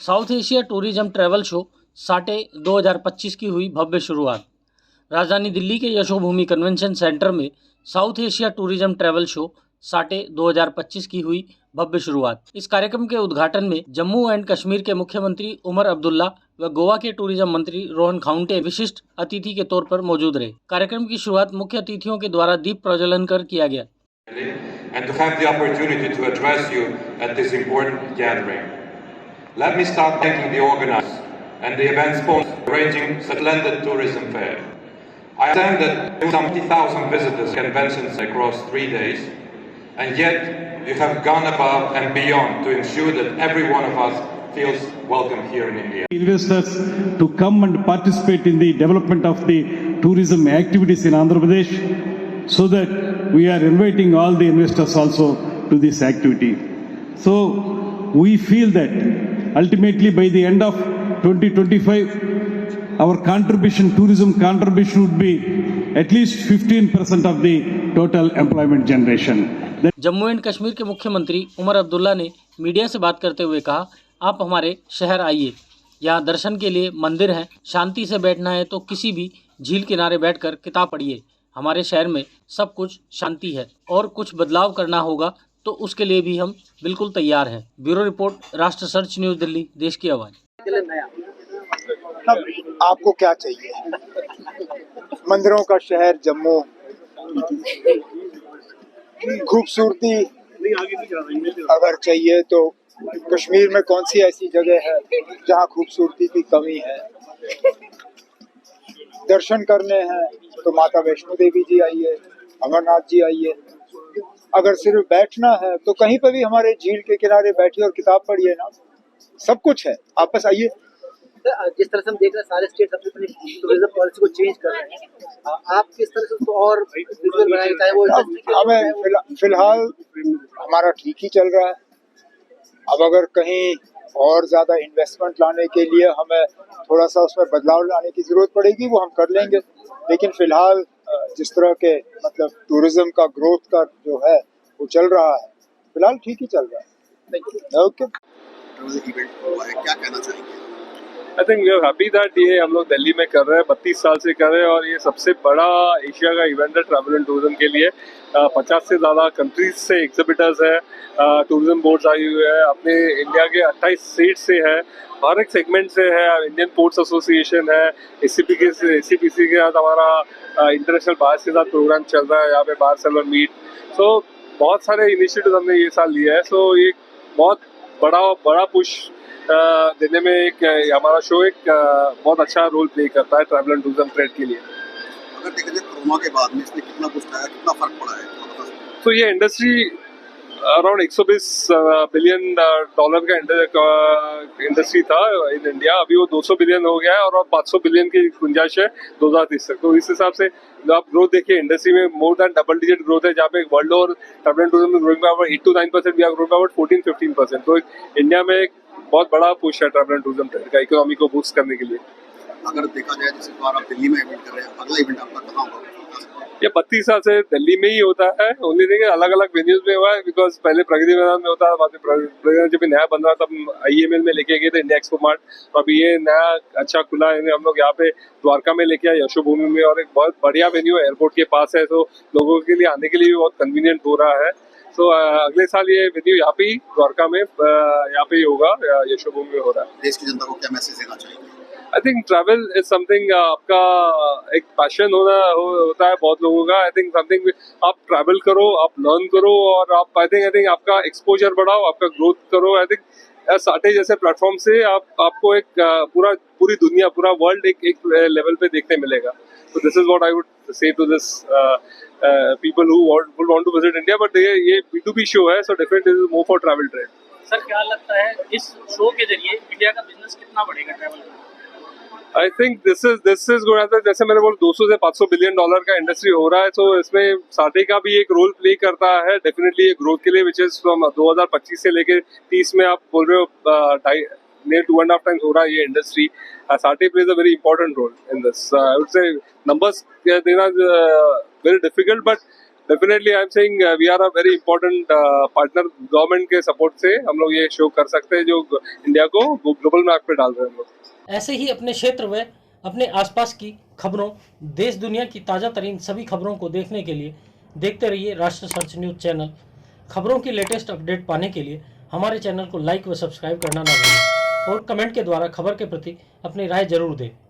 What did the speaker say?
South Asia tourism travel show साटे 2025 की हुई भव्य शुरुआत। राजधानी दिल्ली के यशोभूमि कन्वेंशन सेंटर में south Asia tourism travel show साटे 2025 की हुई भव्य शुरुआत। इस कार्यक्रम के उद्घाटन में जम्मू एंड कश्मीर के मुख्यमंत्री उमर अब्दुल्ला व गोवा के टूरिज्म मंत्री रोहन खाउंटे विशिष्ट अतिथि के तौर पर मौजूद रहे। कार्यक्रम की शुरुआत मुख्य अतिथियों के द्वारा दीप प्रज्वलन कर किया गया। And to have the opportunity to address you at this important gathering. Let me start thanking the organizers and the event sponsors for arranging such a splendid tourism fair. I understand that some 50,000 visitors to conventions across 3 days, and yet you have gone above and beyond to ensure that every one of us feels welcome here in India. Investors to come and participate in the development of the tourism activities in Andhra Pradesh, so that we are inviting all the investors also to this activity. So we feel that ultimately by the end of 2025, our contribution, tourism contribution would be at least 15% of the total employment generation. Jammu and Kashmir के मुख्यमंत्री उमर अब्दुल्ला ने media से बात करते हुए कहा, आप हमारे शहर आइए, यहाँ दर्शन के लिए मंदिर हैं, शांति से बैठना है तो किसी भी झील किनारे बैठकर किताब पढ़िए। हमारे शहर में सब कुछ शांति है और कुछ बदलाव करना होगा तो उसके लिए भी हम बिल्कुल तैयार हैं। ब्यूरो रिपोर्ट, राष्ट्र सर्च न्यूज़ दिल्ली, देश की आवाज़। आपको क्या चाहिए? मंदिरों का शहर जम्मू, खूबसूरती अगर चाहिए तो कश्मीर में कौन सी ऐसी जगह है जहां खूबसूरती की कमी है? दर्शन करने हैं तो माता वैष्णो देवी जी आइए, अमरनाथ जी आइए। अगर सिर्फ बैठना है तो कहीं पर भी हमारे झील के किनारे बैठिए और किताब पढ़िए ना, सब कुछ है, आप बस आइए। जिस तरह से हम देख रहे हैं सारे स्टेट अपनी टूरिज्म पॉलिसी को चेंज कर रहे हैं, आप किस तरह से उसको और विजुअल बनाएंगे? चाहे वो हमें फिलहाल हमारा ठीक ही चल रहा है। अब अगर कहीं और ज्यादा इन्वेस्टमेंट लाने के लिए हमें थोड़ा सा उसमें बदलाव लाने की जरूरत पड़ेगी, वो हम कर लेंगे, लेकिन फिलहाल जिस तरह के मतलब टूरिज्म का ग्रोथ का जो है वो चल रहा है, फिलहाल ठीक ही चल रहा है। ओके, क्या कहना चाहेंगे? I think we are happy that ये हम लोग दिल्ली में कर रहे हैं, 32 साल से कर रहे हैं और ये सबसे बड़ा एशिया का इवेंट है ट्रैवल एंड टूरिज्म के लिए। 50 से ज़्यादा कंट्रीज से एग्जिबिटर्स हैं, टूरिज्म बोर्ड्स आई हुए हैं, अपने इंडिया के 28 स्टेट से है, हर एक सेगमेंट से है। इंडियन पोर्ट्स एसोसिएशन है, एसीपीसी के साथ हमारा इंटरनेशनल बार्स के साथ प्रोग्राम चल रहा है, यहाँ पे बार सेलर मीट। सो बहुत सारे इनिशिएटिव हमने ये साल लिया है। सो ये बहुत बड़ा पुश देने में एक हमारा शो एक बहुत अच्छा रोल प्ले करता है ट्रैवल एंड टूरिज्म ट्रेड के लिए। अगर देखा जाए कोरोना के बाद में इसने कितना कुछ आया, कितना फर्क पड़ा है? तो ये इंडस्ट्री अराउंड 120 बिलियन डॉलर का इंडस्ट्री था इन इंडिया, अभी वो 200 बिलियन हो गया है और 500 बिलियन की गुंजाइश है 2030 तक। तो इस हिसाब से आप ग्रोथ देखिए इंडस्ट्री में, more than double digit growth है, जहाँ पे वर्ल्ड और ट्रैवल एंड टूरिज्म में growing by 8 to 9%, we are growing by 14-15%। तो इंडिया में एक बहुत बड़ा पुश है ट्रैवल एंड टूरिज्म ट्रेड का, इकोनॉमी को बूस्ट करने के लिए। अगर देखा जाए जैसे बार आप दिल्ली में इवेंट कर रहे हैं, अगला इवेंट आपका कहाँ होगा? ये 32 साल से दिल्ली में ही होता है, ओनली थिंग अलग अलग वेन्यूज में हुआ है, बिकॉज पहले प्रगति मैदान में होता था, बाद में प्रगति जब नया बन रहा तब IEML में लेके गए थे, इंडिया एक्सपो मार्ट। तो अभी ये नया अच्छा खुला है, हम लोग यहाँ पे द्वारका में लेके आए, यशोभूमि में, और एक बहुत बढ़िया वेन्यू है, एयरपोर्ट के पास है, तो लोगों के लिए आने के लिए भी बहुत कन्वीनियंट हो रहा है। तो अगले साल ये वेन्यू यहाँ पे ही द्वारका में यहाँ पे ही होगा, यशोभूमि में हो रहा है। देश की जनता को क्या मैसेज देना चाहिए? I think travel is something, आपका एक पैशन होता है बहुत लोगों का। आई थिंक समथिंग आप ट्रैवल करो, आप लर्न करो, और आप आई थिंक आपका एक्सपोजर बढ़ाओ, आपका ग्रोथ करो। आई थिंक साटे जैसे प्लेटफॉर्म से आपको एक पूरी दुनिया, पूरा वर्ल्ड एक लेवल पे देखने मिलेगा। तो this is what I would say to this people who want to visit India. But ये B2B शो है, so definitely is more for travel trade. Sir, क्या लगता है इस शो के जरिए इंडिया का बिजनेस कितना बढ़ेगा ट्रैवल में? I think this is good. जैसे मैंने बोला 200 से 500 बिलियन डॉलर का इंडस्ट्री हो रहा है, तो इसमें साटे का भी एक रोल प्ले करता है डेफिनेटली ये ग्रोथ के लिए, विच इज फ्रॉम 2025 से लेकर 30 में आप बोल रहे हो near 2.5 times हो रहा है ये इंडस्ट्री। साटे plays a very important role in this. I would say numbers देना very difficult, but definitely I am saying we are a very important partner government के सपोर्ट से हम लोग ये शो कर सकते हैं जो इंडिया को ग्लोबल मैप पे डाल रहे हैं हम लोग। ऐसे ही अपने क्षेत्र व अपने आसपास की खबरों, देश दुनिया की ताज़ा तरीन सभी खबरों को देखने के लिए देखते रहिए राष्ट्र सर्च न्यूज़ चैनल। खबरों की लेटेस्ट अपडेट पाने के लिए हमारे चैनल को लाइक व सब्सक्राइब करना ना भूलें और कमेंट के द्वारा खबर के प्रति अपनी राय जरूर दें।